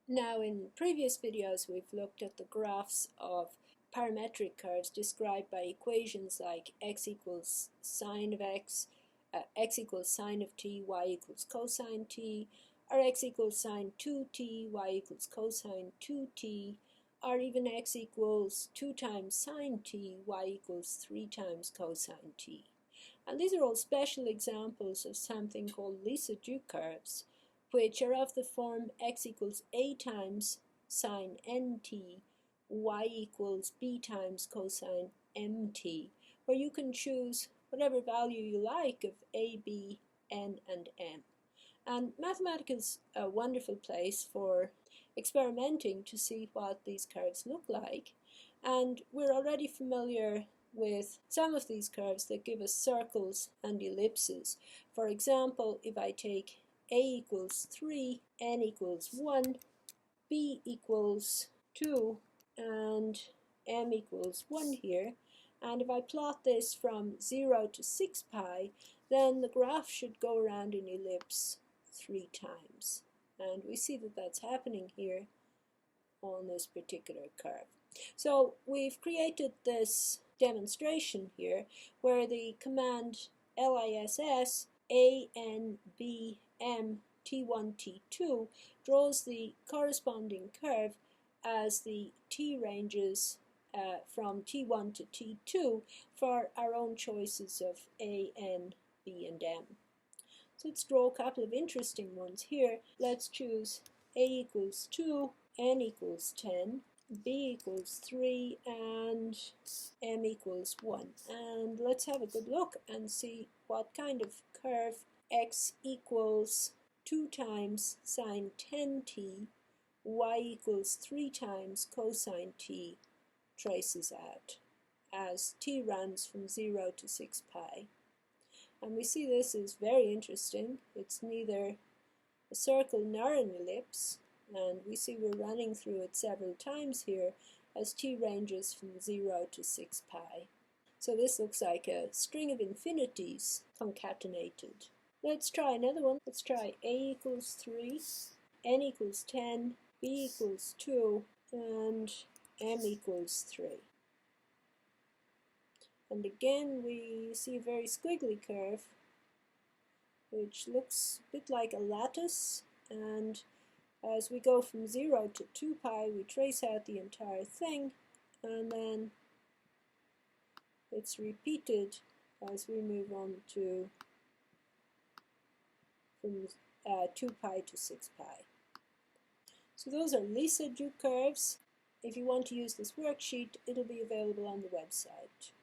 Now, in previous videos, we've looked at the graphs of parametric curves described by equations like x equals sine of x equals sine of t, y equals cosine t, or x equals sine 2t, y equals cosine 2t, or even x equals 2 times sine t, y equals 3 times cosine t. And these are all special examples of something called Lissajous curves, which are of the form x equals a times sine nt, y equals b times cosine mt, where you can choose whatever value you like of a, b, n, and m. And mathematics is a wonderful place for experimenting to see what these curves look like. And we're already familiar with some of these curves that give us circles and ellipses. For example, if I take a equals 3, n equals 1, b equals 2, and m equals 1 here, and if I plot this from 0 to 6 pi, then the graph should go around an ellipse 3 times. And we see that that's happening here on this particular curve. So we've created this demonstration here where the command liss anbm t1 t2 draws the corresponding curve as the t ranges from t1 to t2 for our own choices of a, n, b, and m. So let's draw a couple of interesting ones here. Let's choose a equals 2, n equals 10, b equals 3, and m equals 1. And let's have a good look and see what kind of curve x equals 2 times sine 10t, y equals 3 times cosine t traces out as t runs from 0 to 6 pi. And we see this is very interesting. It's neither a circle nor an ellipse, and we see we're running through it several times here as t ranges from 0 to 6 pi. So this looks like a string of infinities concatenated. Let's try another one. Let's try a equals 3, n equals 10, b equals 2, and m equals 3. And again we see a very squiggly curve which looks a bit like a lattice, and as we go from 0 to 2 pi we trace out the entire thing, and then it's repeated as we move on to from 2 pi to 6 pi. So those are Lissajous curves. If you want to use this worksheet, it'll be available on the website.